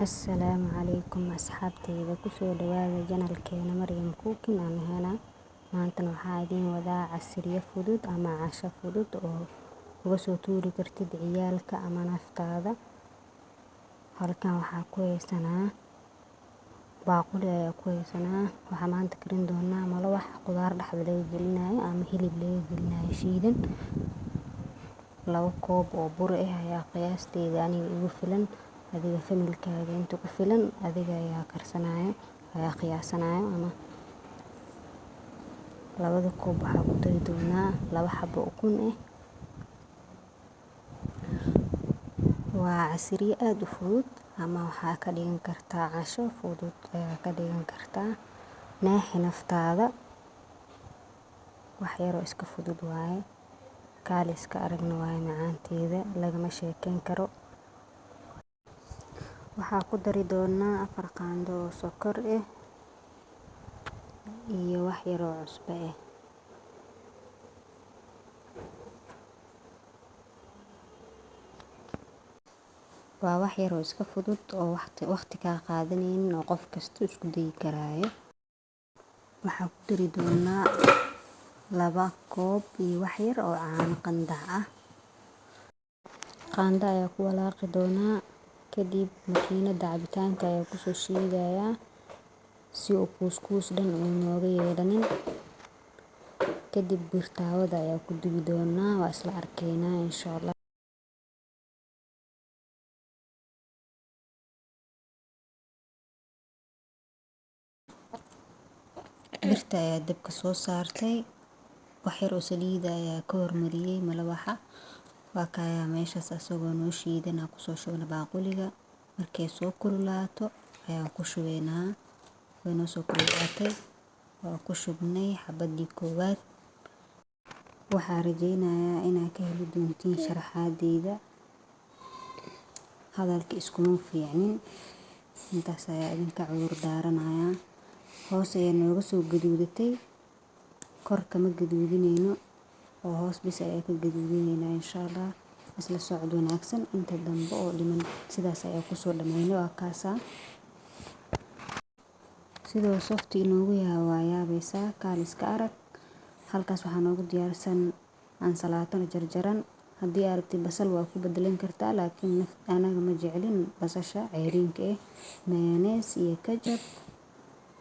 Assalaamu calaykum asxaabteyda kusoo dhawaada janalkeena Maryam Cooking aan hena maantana waxaa idiin wadaa casriyo fudud ama casho fudud oo uga soo tuuri kartid ciyaalka ama naftaada. Halkan waxaa ku haysanaa baaquli ayaa ku haysanaa waxaa maanta karin doonaa malawax qudaar dhaxda laga gelinayo ama hilib laga gelinayo shiidan. 2 koob oo bur ayaa qiyaasteeda aniga igu filan, adiga familkaaga inta ku filan adiga ayaa karsanayo ayaa qiyaasanayo. ama 2 koob waxaa ku dari doonaa 2 xabo ukun waa casriyo aad u fudud ama waxaa ka dhigan kartaa casho fudud ayaa ka dhigan kartaa naaxi naftaada. wax yar oo iska fudud waaye kaaliska aragna waaye macaanteeda lagama sheekeyn karo. waxaa ku dari doonaa 4 qaando oo sokor iyo wax yar oo cusbo waa wax yar oo iska fudud oo waqti ka qaadanaynin oo qof kasta isku dayi karaayo. waxaa ku dari doonaa 2 koob iyo wax yar oo caano qandac qaando ayaa ku walaaqi doonaa kadib makiinada cabitaanka ayaa ku soo shiidayaa si uu kuuskuus dhan uu nooga yeelanin. kadib birtaawada ayaa ku dubi doonaa waa isla arkeynaa insha Allah. birta ayaa dabka soo saartay wax yar oo saliid ayaa ka hormariyay malawaxa waa kaya meeshaas asagoo noo shiidana ku soo shubna baaquliga markay soo kululaato ayaa ku shubeynaa way noo soo kululaatay waa ku shubnay xabadii koowaad. waxaa rajeynayaa inaad ka heli doontiin sharaxaadeyda hadalka iskuma fiicnin intaas ayaa idinka cudur daaranayaa. hoos ayaa nooga soo gaduudatay kor kama gaduudinayno oo hoos bis ayaa ka gaduudinaynaa insha Allah. isla socod wanaagsan inta dambe oo dhiman sidaas ayaa ku soo dhameeyay waa kaasa sidoo soft inoogu yahay waa yaabaysaa kaaliska arag. halkaas waxaa noogu diyaarsan ansalaato jarjaran haddii aad rabtid basal waa ku bedelan kartaa laakiin anaga ma jeclin basasha ceyriinka mayonnaise iyo ketchup.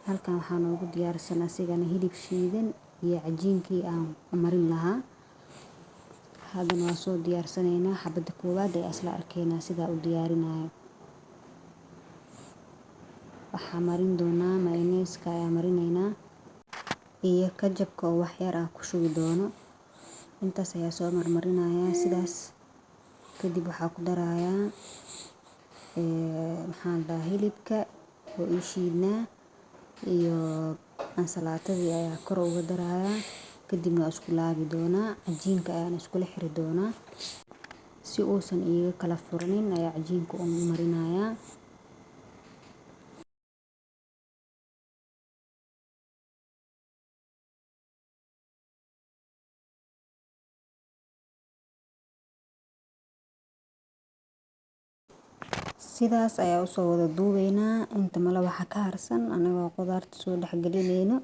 halkan waxaa noogu diyaarsan asigana hilib shiidan iyo cajiinkii aan marin lahaa. haddana waa soo diyaarsanaynaa xabada koowaad ee isla arkeynaa sida u diyaarinayo. waxaa marin doonaa mayonnaise ayaa marinaynaa iyo ketchup oo wax yar ah ku shubi doono intaas ayaa soo marmarinayaa sidaas. kadib waxaa ku darayaa hilibka oo ii shiidnaa iyo ansalaatadii ayaa kor uga darayaa kadibna waa isku laabi doonaa cajiinka ayaan iskula xiri doonaa si uusan iiga kala furnin ayaa cajiinka u marinayaa. sidaas ayaa u soo wada duubeynaa inta malawaxa ka harsan anagoo qudaarta soo dhex gelinayno.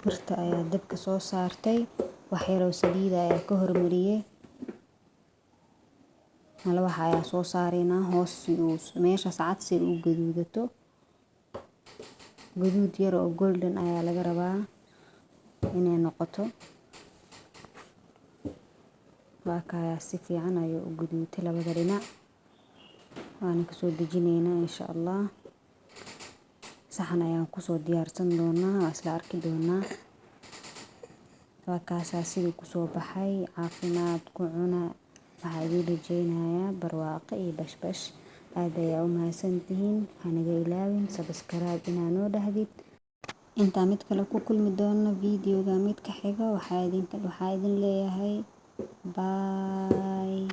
birta ayaa dabka soo saartay wax yar oo saliid ayaa ka hormariyay malawaxa ayaa soo saareynaa hoos si uu meesha sacad si uu gaduudato gaduud yar oo golden ayaa laga rabaa inay noqoto. waa kaya si fiican ayuu u gaduutay labada dhinac waana ka soo dejinaynaa insha Allah. saxan ayaan ku soo diyaarsan doonaa waa isla arki doonaa. waa kaasa sidii ku soo baxay caafimaad ku cuna waxaa idin rajeynayaa barwaaqo iyo bashbash. aad ayaa u mahadsantihiin hanaga ilaawin subscribe inaa noo dhahdid inta mid kale ku kulmi doono videoga mid ka xiga waxaa idin leeyahay bye.